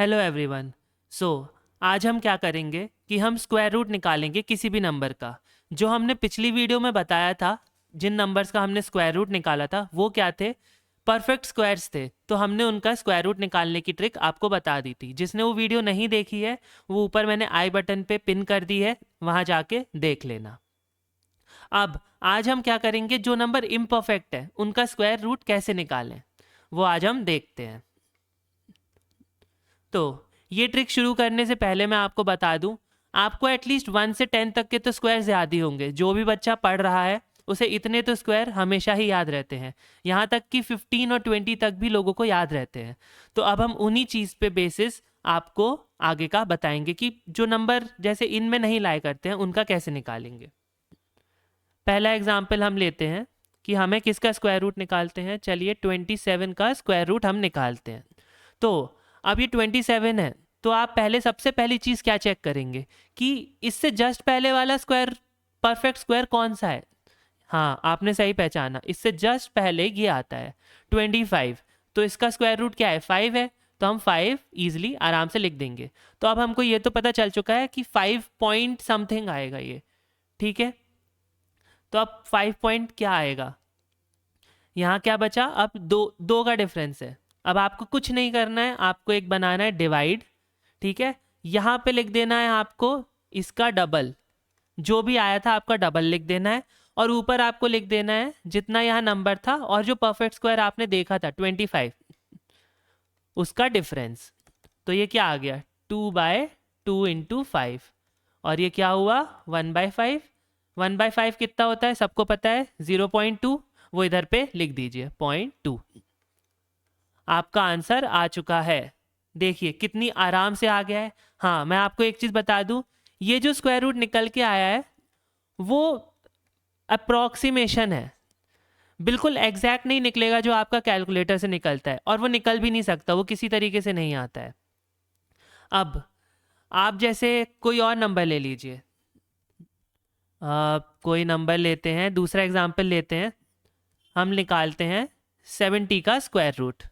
Hello everyone. सो आज हम क्या करेंगे कि हम स्क्वायर रूट निकालेंगे किसी भी नंबर का। जो हमने पिछली वीडियो में बताया था, जिन नंबर्स का हमने स्क्वायर रूट निकाला था वो क्या थे, परफेक्ट स्क्वायर्स थे। तो हमने उनका स्क्वायर रूट निकालने की ट्रिक आपको बता दी थी। जिसने वो वीडियो नहीं देखी है वो ऊपर मैंने आई बटन पे पिन कर दी है, वहाँ जाके देख लेना। अब आज हम क्या करेंगे, जो नंबर इम्परफेक्ट है उनका स्क्वायर रूट कैसे निकालें वो आज हम देखते हैं। तो ये ट्रिक शुरू करने से पहले मैं आपको बता दूं, आपको एटलीस्ट 1 से 10 तक के तो स्क्वायर ज़्यादा ही होंगे। जो भी बच्चा पढ़ रहा है उसे इतने तो स्क्वायर हमेशा ही याद रहते हैं, यहाँ तक कि 15 और 20 तक भी लोगों को याद रहते हैं। तो अब हम उन्हीं चीज़ पे बेसिस आपको आगे का बताएंगे कि जो नंबर जैसे इनमें नहीं लाया करते हैं उनका कैसे निकालेंगे। पहला एग्जाम्पल हम लेते हैं कि हमें किसका स्क्वायर रूट निकालते हैं। चलिए 27 का स्क्वायर रूट हम निकालते हैं। तो अब ये 27 है, तो आप पहले सबसे पहली चीज़ क्या चेक करेंगे कि इससे जस्ट पहले वाला स्क्वायर परफेक्ट स्क्वायर कौन सा है। हाँ, आपने सही पहचाना, इससे जस्ट पहले ये आता है 25। तो इसका स्क्वायर रूट क्या है, 5 है। तो हम 5 ईजिली आराम से लिख देंगे। तो अब हमको ये तो पता चल चुका है कि 5 पॉइंट समथिंग आएगा ये, ठीक है। तो अब 5 पॉइंट क्या आएगा, यहाँ क्या बचा, अब दो दो का डिफरेंस है। अब आपको कुछ नहीं करना है, आपको एक बनाना है डिवाइड, ठीक है। यहाँ पे लिख देना है आपको इसका डबल, जो भी आया था आपका डबल लिख देना है। और ऊपर आपको लिख देना है जितना यहाँ नंबर था और जो परफेक्ट स्क्वायर आपने देखा था 25, उसका डिफरेंस। तो ये क्या आ गया, 2/2 इंटू 5। और ये क्या हुआ, 1/5। 1/5 कितना होता है सबको पता है, 0.2। वो इधर पे लिख दीजिए 0.2। आपका आंसर आ चुका है। देखिए कितनी आराम से आ गया है। हाँ, मैं आपको एक चीज़ बता दूं, ये जो स्क्वायर रूट निकल के आया है वो अप्रॉक्सीमेशन है, बिल्कुल एग्जैक्ट नहीं निकलेगा जो आपका कैलकुलेटर से निकलता है, और वो निकल भी नहीं सकता, वो किसी तरीके से नहीं आता है। अब आप जैसे कोई और नंबर ले लीजिए, कोई नंबर लेते हैं, दूसरा एग्जाम्पल लेते हैं। हम निकालते हैं 70 का स्क्वायर रूट।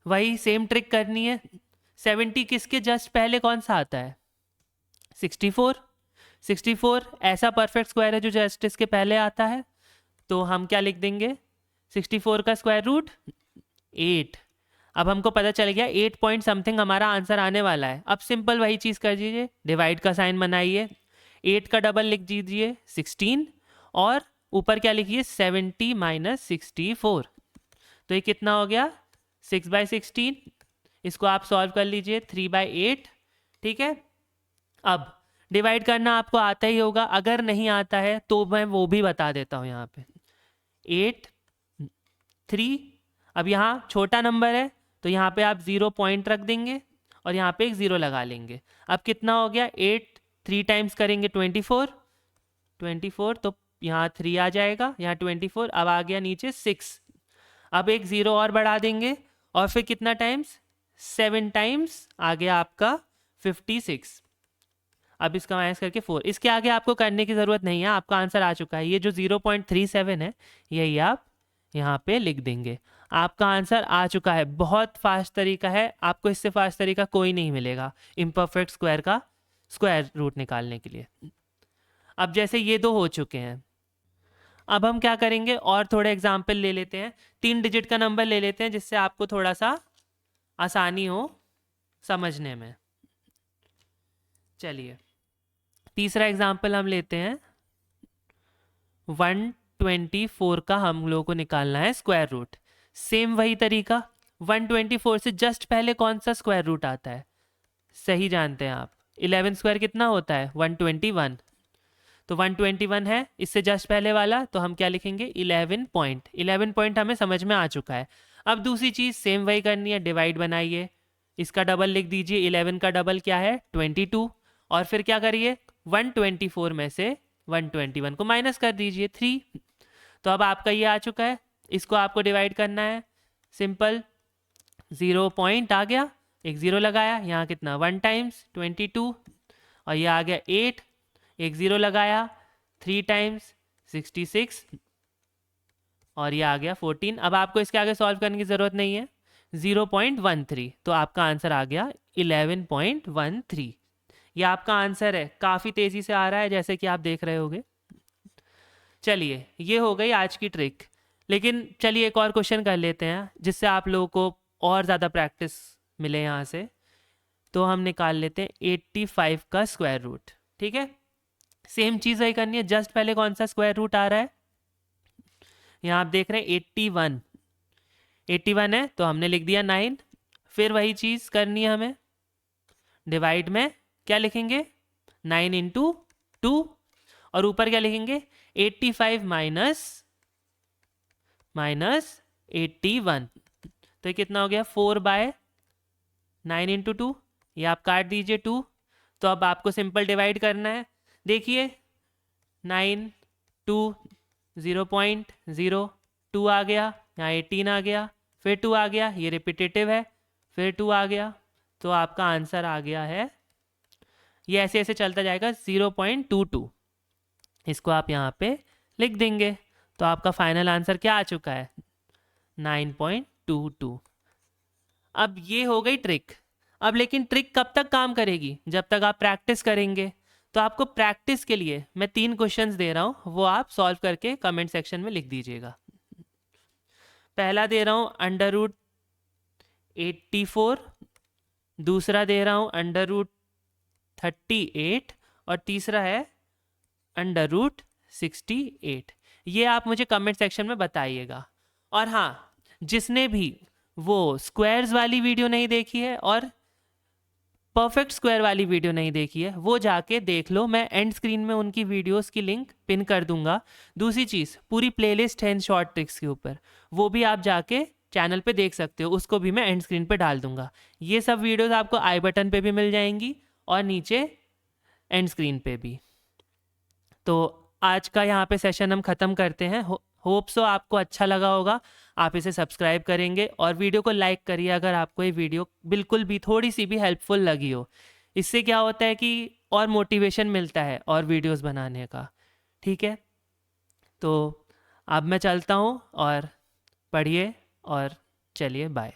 वही सेम ट्रिक करनी है। 70 किसके जस्ट पहले कौन सा आता है, 64। 64 ऐसा परफेक्ट स्क्वायर है जो जस्ट इसके पहले आता है। तो हम क्या लिख देंगे, 64 का स्क्वायर रूट 8। अब हमको पता चल गया 8 पॉइंट समथिंग हमारा आंसर आने वाला है। अब सिंपल वही चीज़ कर दीजिए, डिवाइड का साइन बनाइए, 8 का डबल लिख दीजिए 16, और ऊपर क्या लिखिए 70 माइनस 64। तो ये कितना हो गया, 6/16। इसको आप सॉल्व कर लीजिए, 3/8, ठीक है। अब डिवाइड करना आपको आता ही होगा, अगर नहीं आता है तो मैं वो भी बता देता हूँ। यहाँ पे 8 3, अब यहाँ छोटा नंबर है तो यहाँ पे आप 0 पॉइंट रख देंगे और यहाँ पे एक 0 लगा लेंगे। अब कितना हो गया, 8 3 टाइम्स करेंगे 24, तो यहाँ 3 आ जाएगा, यहाँ 24। अब आ गया नीचे 6। अब एक 0 और बढ़ा देंगे और फिर कितना टाइम्स, 7 टाइम्स आ गया आपका 56। अब इसका माइनस करके 4, इसके आगे आपको करने की ज़रूरत नहीं है, आपका आंसर आ चुका है। ये जो 0.37 है यही आप यहाँ पे लिख देंगे, आपका आंसर आ चुका है। बहुत फास्ट तरीका है, आपको इससे फास्ट तरीका कोई नहीं मिलेगा इम्परफेक्ट स्क्वायर का स्क्वायर रूट निकालने के लिए। अब जैसे ये दो हो चुके हैं, अब हम क्या करेंगे, और थोड़े एग्जाम्पल ले लेते हैं। 3 डिजिट का नंबर ले लेते हैं जिससे आपको थोड़ा सा आसानी हो समझने में। चलिए तीसरा एग्जाम्पल हम लेते हैं, 124 का हम लोगों को निकालना है स्क्वायर रूट। सेम वही तरीका, 124 से जस्ट पहले कौन सा स्क्वायर रूट आता है, सही जानते हैं आप, 11 स्क्वायर कितना होता है, 121। तो 121 है, इससे जस्ट पहले वाला, तो हम क्या लिखेंगे 11 पॉइंट। 11 पॉइंट हमें समझ में आ चुका है। अब दूसरी चीज़ सेम वही करनी है, डिवाइड बनाइए, इसका डबल लिख दीजिए, 11 का डबल क्या है 22, और फिर क्या करिए 124 में से 121 को माइनस कर दीजिए 3। तो अब आपका ये आ चुका है, इसको आपको डिवाइड करना है, सिंपल 0 पॉइंट आ गया, एक 0 लगाया, यहाँ कितना 1 टाइम्स 22, और ये आ गया 8, एक 0 लगाया, 3 टाइम्स 66, और ये आ गया 14। अब आपको इसके आगे सॉल्व करने की ज़रूरत नहीं है, 0.13, तो आपका आंसर आ गया 11.13। ये आपका आंसर है, काफ़ी तेज़ी से आ रहा है जैसे कि आप देख रहे होगे। चलिए, ये हो गई आज की ट्रिक। लेकिन चलिए एक और क्वेश्चन कर लेते हैं जिससे आप लोगों को और ज़्यादा प्रैक्टिस मिले यहाँ से। तो हम निकाल लेते हैं 85 का स्क्वायर रूट। ठीक है, सेम चीज़ वही करनी है, जस्ट पहले कौन सा स्क्वायर रूट आ रहा है, यहाँ आप देख रहे हैं 81। 81 है तो हमने लिख दिया 9। फिर वही चीज़ करनी है हमें, डिवाइड में क्या लिखेंगे, 9 इंटू 2, और ऊपर क्या लिखेंगे, 85 माइनस 81। तो ये कितना हो गया, 4/9 इंटू 2, ये आप काट दीजिए 2। तो अब आपको सिंपल डिवाइड करना है। देखिए 9, 2, 0.02 आ गया, यहाँ 18 आ गया, फिर 2 आ गया, ये रिपीटेटिव है, फिर 2 आ गया, तो आपका आंसर आ गया है, ये ऐसे ऐसे चलता जाएगा 0.22। इसको आप यहाँ पे लिख देंगे, तो आपका फाइनल आंसर क्या आ चुका है, 9.22। अब ये हो गई ट्रिक। अब लेकिन ट्रिक कब तक काम करेगी, जब तक आप प्रैक्टिस करेंगे। तो आपको प्रैक्टिस के लिए मैं 3 क्वेश्चंस दे रहा हूँ, वो आप सॉल्व करके कमेंट सेक्शन में लिख दीजिएगा। पहला दे रहा हूँ √84, दूसरा दे रहा हूँ √38, और तीसरा है √68। ये आप मुझे कमेंट सेक्शन में बताइएगा। और हाँ, जिसने भी वो स्क्वायर्स वाली वीडियो नहीं देखी है और परफेक्ट स्क्वायर वाली वीडियो नहीं देखी है, वो जाके देख लो, मैं एंड स्क्रीन में उनकी वीडियोस की लिंक पिन कर दूंगा। दूसरी चीज़, पूरी प्लेलिस्ट है इन शॉर्ट ट्रिक्स के ऊपर, वो भी आप जाके चैनल पे देख सकते हो, उसको भी मैं एंड स्क्रीन पे डाल दूंगा। ये सब वीडियोस आपको आई बटन पे भी मिल जाएंगी और नीचे एंड स्क्रीन पे भी। तो आज का यहाँ पे सेशन हम ख़त्म करते हैं। होप सो आपको अच्छा लगा होगा, आप इसे सब्सक्राइब करेंगे और वीडियो को लाइक करिए अगर आपको ये वीडियो बिल्कुल भी थोड़ी सी भी हेल्पफुल लगी हो। इससे क्या होता है कि और मोटिवेशन मिलता है और वीडियोस बनाने का। ठीक है, तो अब मैं चलता हूँ, और पढ़िए और चलिए, बाय।